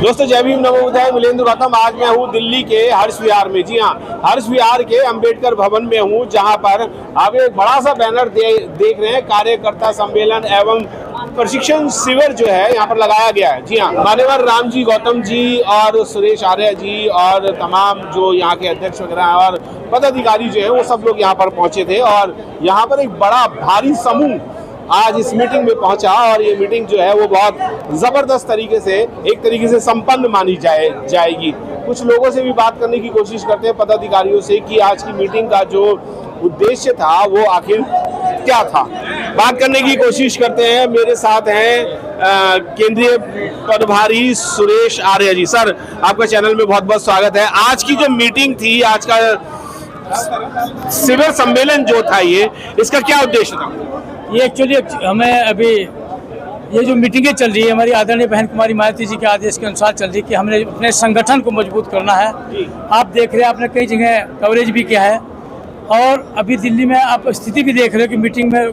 दोस्तों जय भीम नमो बुद्धाय, मिलेंद्र गौतम। आज मैं हूँ दिल्ली के हर्ष विहार में। जी हाँ, हर्ष विहार के अंबेडकर भवन में हूँ, जहाँ पर आप एक बड़ा सा बैनर देख रहे हैं, कार्यकर्ता सम्मेलन एवं प्रशिक्षण शिविर जो है यहाँ पर लगाया गया है। जी हाँ, मान्यवर राम जी गौतम जी और सुरेश आर्य जी और तमाम जो यहाँ के अध्यक्ष वगैरह और पदाधिकारी जो है वो सब लोग यहाँ पर पहुंचे थे और यहाँ पर एक बड़ा भारी समूह आज इस मीटिंग में पहुंचा और ये मीटिंग जो है वो बहुत जबरदस्त तरीके से एक तरीके से संपन्न मानी जाएगी। कुछ लोगों से भी बात करने की कोशिश करते हैं, पदाधिकारियों से, कि आज की मीटिंग का जो उद्देश्य था वो आखिर क्या था। बात करने की कोशिश करते हैं। मेरे साथ हैं केंद्रीय प्रभारी सुरेश आर्य जी। सर, आपका चैनल में बहुत बहुत स्वागत है। आज की जो मीटिंग थी, आज का शिविर सम्मेलन जो था, ये इसका क्या उद्देश्य था? ये एक्चुअली हमें अभी ये जो मीटिंगें चल रही है हमारी आदरणीय बहन कुमारी मायावती जी के आदेश के अनुसार चल रही है कि हमने अपने संगठन को मजबूत करना है। आप देख रहे हैं, आपने कई जगह कवरेज भी किया है और अभी दिल्ली में आप स्थिति भी देख रहे हो कि मीटिंग में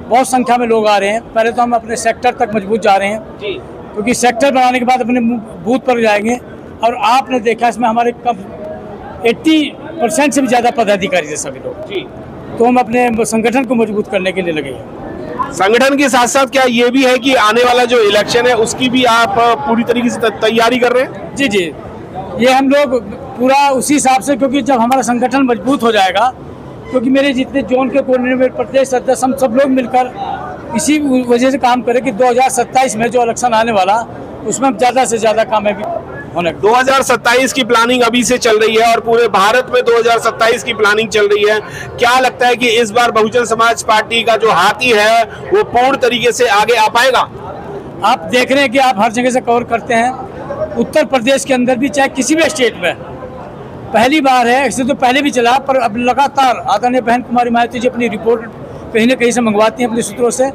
बहुत संख्या में लोग आ रहे हैं। पहले तो हम अपने सेक्टर तक मजबूत जा रहे हैं, क्योंकि सेक्टर बनाने के बाद अपने बूथ पर जाएंगे। और आपने देखा इसमें हमारे कब 80% से भी ज़्यादा पदाधिकारी थे सभी लोग। तो हम अपने संगठन को मजबूत करने के लिए लगे हैं। संगठन के साथ साथ क्या ये भी है कि आने वाला जो इलेक्शन है उसकी भी आप पूरी तरीके से तैयारी कर रहे हैं? जी जी, ये हम लोग पूरा उसी हिसाब से, क्योंकि जब हमारा संगठन मजबूत हो जाएगा, क्योंकि मेरे जितने जोन के कोऑर्डिनेटर प्रदेश सदस्य हम सब लोग मिलकर इसी वजह से काम करें कि 2027 में जो इलेक्शन आने वाला उसमें ज़्यादा से ज़्यादा कामयाबी होने। 2027 की प्लानिंग अभी से चल रही है और पूरे भारत में 2027 की प्लानिंग चल रही है। क्या लगता है कि इस बार बहुजन समाज पार्टी का जो हाथी है वो पूर्ण तरीके से आगे आ पाएगा? आप देख रहे हैं कि आप हर जगह से कवर करते हैं। उत्तर प्रदेश के अंदर भी, चाहे किसी भी स्टेट में, पहली बार है। इससे तो पहले भी चला, पर अब लगातार आदरणीय बहन कुमारी मायावती जी अपनी रिपोर्ट कहीं न कहीं से मंगवाती हैं अपने सूत्रों से,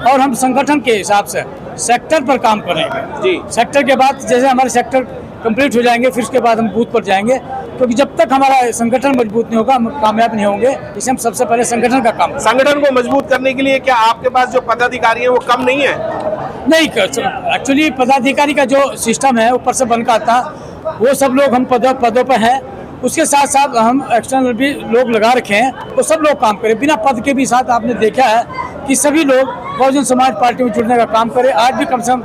और हम संगठन के हिसाब से सेक्टर पर काम करेंगे। जी, सेक्टर के बाद जैसे हमारे सेक्टर कंप्लीट हो जाएंगे, फिर उसके बाद हम बूथ पर जाएंगे, क्योंकि जब तक हमारा संगठन मजबूत नहीं होगा हम कामयाब नहीं होंगे। इसलिए हम सबसे पहले संगठन का काम। संगठन को मजबूत करने के लिए क्या आपके पास जो पदाधिकारी हैं वो कम नहीं है? नहीं, एक्चुअली पदाधिकारी का जो सिस्टम है ऊपर से बनकर आता, वो सब लोग हम पदों पर हैं। उसके साथ साथ हम एक्सटर्नल भी लोग लगा रखे हैं, वो सब लोग काम करें बिना पद के भी। साथ आपने देखा है कि सभी लोग बहुजन समाज पार्टी में जुड़ने का काम करें। आज भी कम से कम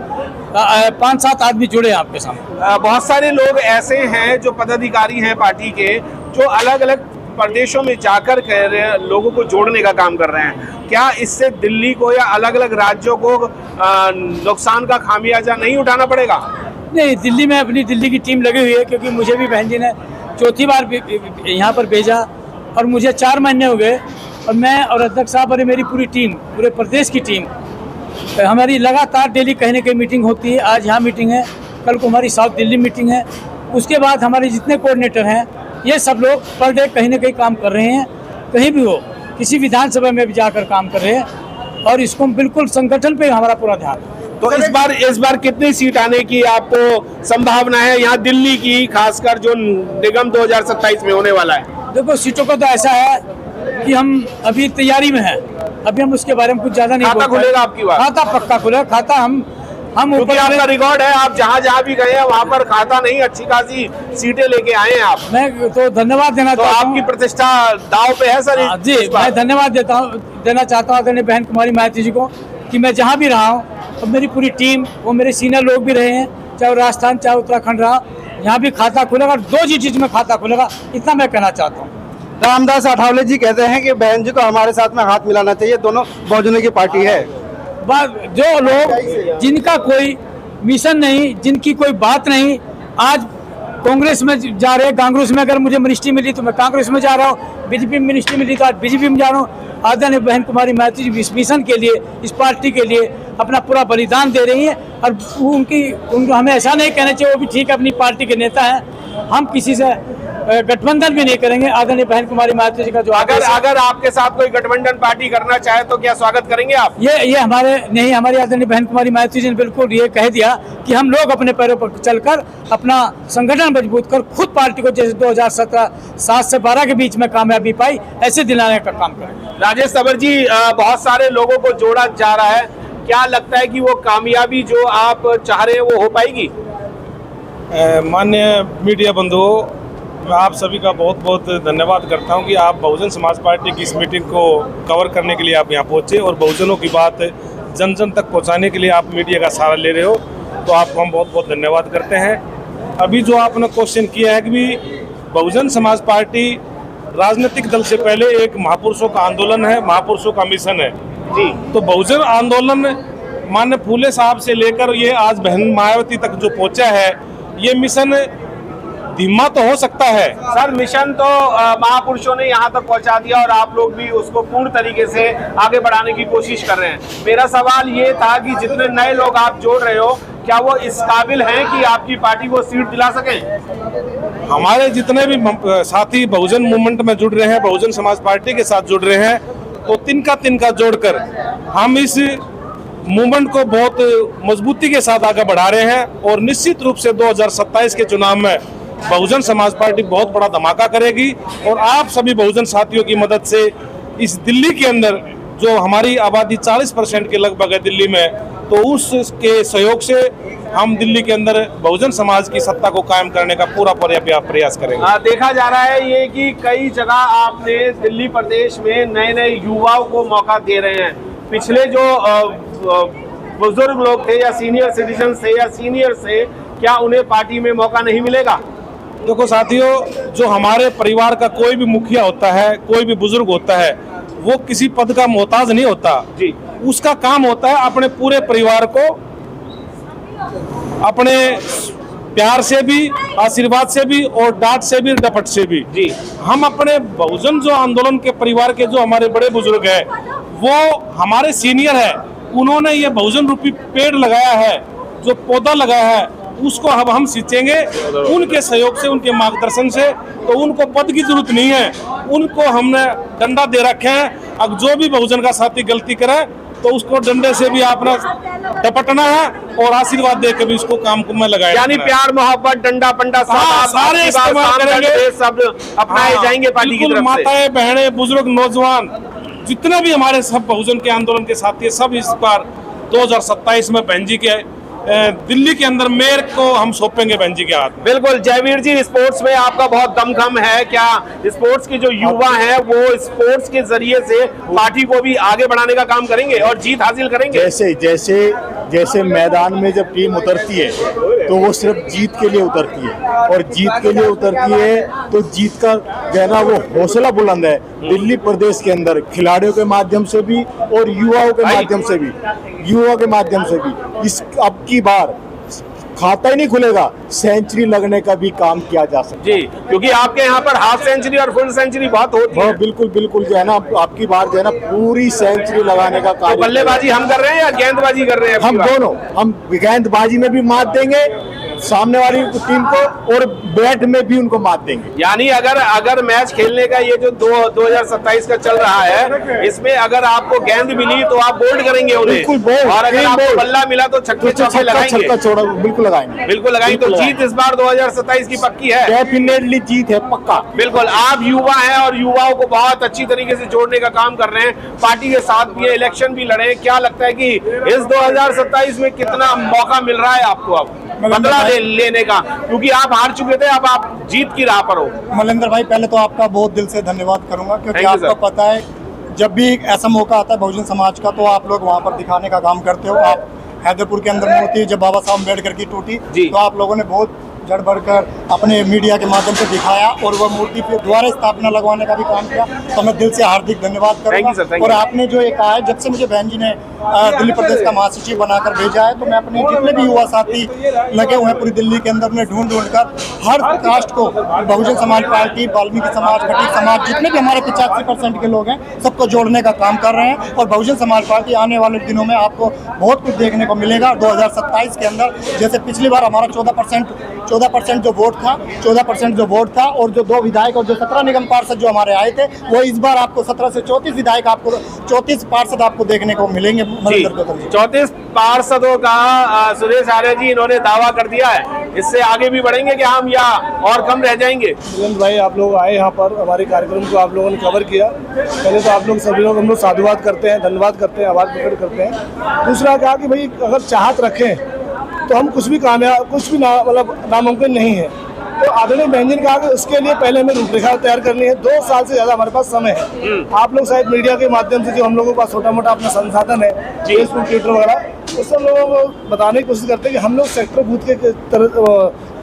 5-7 आदमी जुड़े हैं आपके सामने। बहुत सारे लोग ऐसे हैं जो पदाधिकारी हैं पार्टी के, जो अलग अलग प्रदेशों में जाकर लोगों को जोड़ने का काम कर रहे हैं। क्या इससे दिल्ली को या अलग अलग राज्यों को नुकसान का खामियाजा नहीं उठाना पड़ेगा? नहीं, दिल्ली में अपनी दिल्ली की टीम लगी हुई है, क्योंकि मुझे भी बहन जी ने चौथी बार यहाँ पर भेजा और मुझे 4 महीने हो गए, और मैं और अध्यक्ष साहब और मेरी पूरी टीम, पूरे प्रदेश की टीम, हमारी लगातार डेली कहीं न कहीं मीटिंग होती है। आज यहाँ मीटिंग है, कल को हमारी साउथ दिल्ली मीटिंग है। उसके बाद हमारे जितने कोऑर्डिनेटर हैं ये सब लोग पर डे कहीं न कहीं काम कर रहे हैं। कहीं भी हो, किसी विधानसभा में भी जाकर काम कर रहे हैं, और इसको बिल्कुल संगठन पे हमारा पूरा ध्यान है। तो इस बार कितनी सीट आने की आपको संभावना है यहाँ दिल्ली की, खासकर जो निगम 2027 में होने वाला है? देखो, सीटों का तो ऐसा है कि हम अभी तैयारी में हैं, अभी हम उसके बारे में कुछ ज्यादा नहीं। खाता खुलेगा आपकी बात? खाता पक्का खुलेगा। खाता हम ऊपर आपका रिकॉर्ड है, आप जहाँ भी गए हैं वहाँ पर खाता नहीं, अच्छी खासी सीटें लेके आए हैं आप। मैं तो धन्यवाद देना चाहता हूँ। आपकी प्रतिष्ठा दाव पे है सर। जी, मैं धन्यवाद देना चाहता हूँ आदरणीय बहन कुमारी मायावती जी को, कि मैं जहाँ भी रहा हूँ और मेरी पूरी टीम, वो मेरे सीनियर लोग भी रहे हैं, चाहे राजस्थान चाहे उत्तराखंड रहा, यहाँ भी खाता खुलेगा। 2 चीज में खाता खुलेगा, इतना मैं कहना चाहता हूँ। रामदास अठावले जी कहते हैं कि बहन जी को हमारे साथ में हाथ मिलाना चाहिए, दोनों बहुजनों की पार्टी है। जो लोग जिनका कोई मिशन नहीं, जिनकी कोई बात नहीं, आज कांग्रेस में जा रहे हैं। कांग्रेस में अगर मुझे मिनिस्ट्री मिली तो मैं कांग्रेस में जा रहा हूँ, बीजेपी में मिनिस्ट्री मिली तो आज बीजेपी में जा रहा हूँ। आदरणीय बहन कुमारी मायावती जी इस मिशन के लिए, इस पार्टी के लिए अपना पूरा बलिदान दे रही हैं, और उनको हमें ऐसा नहीं कहना चाहिए वो भी ठीक है, अपनी पार्टी के नेता हैं। हम किसी से गठबंधन भी नहीं करेंगे। आदरणीय बहन कुमारी मायावती जी का जो अगर आपके साथ कोई गठबंधन पार्टी करना चाहे तो क्या स्वागत करेंगे आप? ये हमारी आदरणीय बहन कुमारी मायावती जी ने बिल्कुल ये कह दिया कि हम लोग अपने पैरों पर चलकर अपना संगठन मजबूत कर खुद पार्टी को, जैसे 2017 7 से 12 के बीच में कामयाबी पाई, ऐसे दिलाने का काम करेंगे। राजेश तंवर जी, बहुत सारे लोगों को जोड़ा जा रहा है, क्या लगता है कि वो कामयाबी जो आप चाह रहे हैं वो हो पाएगी? माननीय मीडिया बंधुओं, मैं आप सभी का बहुत बहुत धन्यवाद करता हूं कि आप बहुजन समाज पार्टी की इस मीटिंग को कवर करने के लिए आप यहां पहुंचे और बहुजनों की बात जन जन तक पहुंचाने के लिए आप मीडिया का सहारा ले रहे हो, तो आपको हम बहुत बहुत धन्यवाद करते हैं। अभी जो आपने क्वेश्चन किया है कि भी बहुजन समाज पार्टी राजनीतिक दल से पहले एक महापुरुषों का आंदोलन है, महापुरुषों का मिशन है जी। तो बहुजन आंदोलन माननीय फूले साहब से लेकर ये आज बहन मायावती तक जो पहुंचा है, ये मिशन धीमा तो हो सकता है सर, मिशन तो महापुरुषों ने यहाँ तक पहुँचा दिया और आप लोग भी उसको पूर्ण तरीके से आगे बढ़ाने की कोशिश कर रहे हैं। मेरा सवाल ये था कि जितने नए लोग आप जोड़ रहे हो, क्या वो इस काबिल हैं कि आपकी पार्टी को सीट दिला सकें? हमारे जितने भी साथी बहुजन मूवमेंट में जुड़ रहे हैं, बहुजन समाज पार्टी के साथ जुड़ रहे हैं, तो तिनका जोड़कर हम इस मूवमेंट को बहुत मजबूती के साथ आगे बढ़ा रहे हैं और निश्चित रूप से 2027 के चुनाव में बहुजन समाज पार्टी बहुत बड़ा धमाका करेगी। और आप सभी बहुजन साथियों की मदद से इस दिल्ली के अंदर जो हमारी आबादी 40% के लगभग है दिल्ली में, तो उसके सहयोग से हम दिल्ली के अंदर बहुजन समाज की सत्ता को कायम करने का पूरा प्रयास करेंगे। देखा जा रहा है ये कि कई जगह आपने दिल्ली प्रदेश में नए नए युवाओं को मौका दे रहे हैं। पिछले जो बुजुर्ग लोग थे या सीनियर सिटीजन थे या सीनियर से, क्या उन्हें पार्टी में मौका नहीं मिलेगा? देखो साथियों, जो हमारे परिवार का कोई भी मुखिया होता है, कोई भी बुजुर्ग होता है, वो किसी पद का मोहताज नहीं होता जी। उसका काम होता है अपने पूरे परिवार को अपने प्यार से भी, आशीर्वाद से भी और डांट से भी, डपट से भी जी। हम अपने बहुजन जो आंदोलन के परिवार के जो हमारे बड़े बुजुर्ग हैं, वो हमारे सीनियर है, उन्होंने ये बहुजन रूपी पेड़ लगाया है, जो पौधा लगाया है, उसको अब हम सींचेंगे उनके सहयोग से, उनके मार्गदर्शन से। तो उनको पद की जरूरत नहीं है, उनको हमने डंडा दे रखे हैं। अब जो भी बहुजन का साथी गलती करे तो उसको डंडे से भी अपना डपटना है और आशीर्वाद देकर भी उसको काम में लगाया। यानी प्यार, मोहब्बत, डंडा पंडा सारे इस्तेमाल करेंगे, सब अपनाए जाएंगे पार्टी की तरफ से। माताएं, बहनें, बुजुर्ग, नौजवान, जितने भी हमारे सब बहुजन के आंदोलन के साथी, सब इस बार 2027 में बहन जी के दिल्ली के अंदर मेयर को हम सौंपेंगे बहन जी के हाथ। बिल्कुल। जयवीर जी, स्पोर्ट्स में आपका बहुत दमखम है, क्या स्पोर्ट्स के जो युवा हैं वो स्पोर्ट्स के जरिए से पार्टी को भी आगे बढ़ाने का काम करेंगे और जीत हासिल करेंगे? जैसे मैदान में जब टीम उतरती है तो वो सिर्फ जीत के लिए उतरती है, और जीत के लिए उतरती है तो जीत का कहना वो हौसला बुलंद है। दिल्ली प्रदेश के अंदर खिलाड़ियों के माध्यम से भी और युवाओं के माध्यम से भी इस अब की बार खाता ही नहीं खुलेगा, सेंचुरी लगने का भी काम किया जा सकता जी, क्योंकि आपके यहाँ पर हाफ सेंचुरी और फुल सेंचुरी बहुत होती है। बिल्कुल जो है ना, आपकी बार जो है ना पूरी सेंचुरी लगाने का काम। तो बल्लेबाजी हम कर रहे हैं या गेंदबाजी कर रहे हैं? हम दोनों, हम गेंदबाजी में भी मात देंगे सामने वाली टीम को और बैट में भी उनको मात देंगे। यानी अगर मैच खेलने का ये जो 2027 का चल रहा है, इसमें अगर आपको गेंद मिली तो आप बोल्ड करेंगे उन्हें, बिल्कुल बोल्ड, और अगर आपको बल्ला मिला तो छक्के चौके लगाएंगे। बिल्कुल लगाएंगे। तो जीत इस बार 2027 की पक्की है? डेफिनेटली जीत है, पक्का। बिल्कुल। आप युवा हैं और युवाओं को बहुत अच्छी तरीके से जोड़ने का काम कर रहे हैं, पार्टी के साथ भी इलेक्शन भी लड़े। क्या लगता है कि इस 2027 में कितना मौका मिल रहा है आपको अब बदला लेने का, क्योंकि आप हार चुके थे, अब आप जीत की राह पर हो? मलिंदर भाई, पहले तो आपका बहुत दिल से धन्यवाद करूंगा, क्योंकि आपको पता है जब भी ऐसा मौका आता है बहुजन समाज का तो आप लोग वहां पर दिखाने का काम करते हो। आप हैदरपुर के अंदर मूर्ति जब बाबा साहब अम्बेडकर की टूटी तो आप लोगों ने बहुत जड़ बढ़कर अपने मीडिया के माध्यम से दिखाया और वह मूर्ति पे दोबारा स्थापना लगवाने का भी काम किया, तो मैं दिल से हार्दिक धन्यवाद करूंगा। और आपने जो ये कहा है, जब से मुझे बहन जी ने दिल्ली प्रदेश का महासचिव बनाकर भेजा है, तो मैं अपने जितने भी युवा साथी लगे हुए हैं पूरी दिल्ली के अंदर, उन्हें ढूंढ कर हर कास्ट को, बहुजन समाज पार्टी, वाल्मीकि समाज, खटीक समाज, जितने भी हमारे 85% के लोग हैं, सबको जोड़ने का काम कर रहे हैं। और बहुजन समाज पार्टी आने वाले दिनों में आपको बहुत कुछ देखने को मिलेगा 2027 के अंदर। जैसे पिछली बार हमारा 14% जो वोट था, 14% जो वोट था, और जो 2 विधायक और जो 17 निगम पार्षद जो हमारे आए थे, वो इस बार आपको 17 से 34 विधायक, आपको 34 पार्षद आपको देखने को मिलेंगे। 34 पार्षदों का सुरेश आर्य जी इन्होंने दावा कर दिया है, इससे आगे भी बढ़ेंगे क्या हम या और कम रह जाएंगे? भाई, आप लोग आए यहाँ पर, हमारे कार्यक्रम को आप लोगों ने कवर किया। पहले तो आप लोग सभी लोग हम लोग साधुवाद करते हैं, धन्यवाद करते हैं, आभार प्रकट करते हैं। दूसरा कहा कि भाई अगर चाहत रखें तो हम कुछ भी मतलब नामुमकिन नहीं है। तो आधुनिक बहन जी ने कहा कि उसके लिए पहले हमें रूपरेखा तैयार करनी है। 2 साल से ज़्यादा हमारे पास समय है। आप लोग शायद मीडिया के माध्यम से जो हम लोगों के पास छोटा मोटा अपना संसाधन है, फेसबुक, ट्विटर वगैरह, उससे हम लोगों को बताने की कोशिश करते हैं कि हम लोग सेक्टर बूथ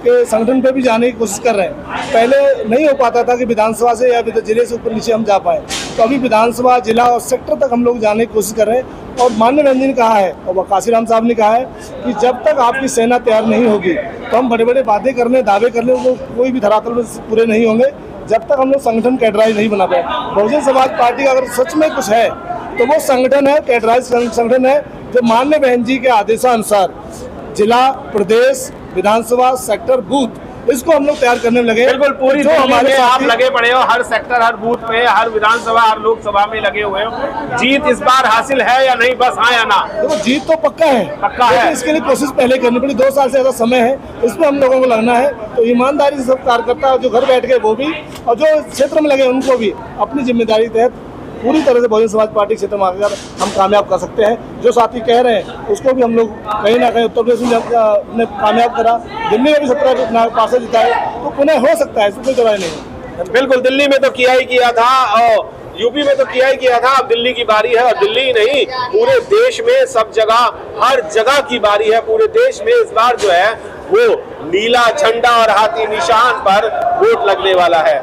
के संगठन पे भी जाने की कोशिश कर रहे हैं। पहले नहीं हो पाता था कि विधानसभा से या जिले से ऊपर नीचे हम जा पाए, तो अभी विधानसभा, जिला और सेक्टर तक हम लोग जाने की कोशिश कर रहे हैं। और माननीय बहन जी ने कहा है और काशीराम साहब ने कहा है कि जब तक आपकी सेना तैयार नहीं होगी तो हम बड़े बड़े वादे करने, दावे करने, वो कोई भी धरातल में पूरे नहीं होंगे जब तक हम लोग संगठन कैडराइज नहीं बना पाए। बहुजन समाज पार्टी का अगर सच में कुछ है तो वो संगठन है, कैडराइज संगठन है, जो माननीय बहन जी के आदेशानुसार जिला, प्रदेश, विधानसभा, सेक्टर, बूथ, इसको हम लोग तैयार करने में लगे। बिल्कुल पूरी जो हमारे आप लगे पड़े हो, हर सेक्टर, हर बूथ पे, हर विधानसभा, हर लोकसभा में लगे हुए हो। जीत इस बार हासिल है या नहीं, बस हाँ या ना? देखो जीत तो पक्का है, है। इसके लिए कोशिश पहले करनी पड़ी। 2 साल से ज्यादा समय है, इसमें हम लोगों को लगना है। तो ईमानदारी से सब कार्यकर्ता जो घर बैठ गए वो भी, और जो क्षेत्र में लगे उनको भी अपनी जिम्मेदारी तहत पूरी तरह से बहुजन समाज पार्टी क्षेत्र में आकर हम कामयाब कर सकते हैं। जो साथी कह रहे हैं उसको भी हम लोग कहीं ना कहीं उत्तर प्रदेश में कामयाब करा, दिल्ली में भी 17 पार्षद जिताए, तो पुनः हो सकता है, इसमें कोई दरार नहीं। बिल्कुल, दिल्ली में तो किया ही किया था और यूपी में तो किया ही किया था, अब दिल्ली की बारी है। और दिल्ली नहीं, पूरे देश में सब जगह, हर जगह की बारी है। पूरे देश में इस बार जो है वो नीला झंडा और हाथी निशान पर वोट लगने वाला है।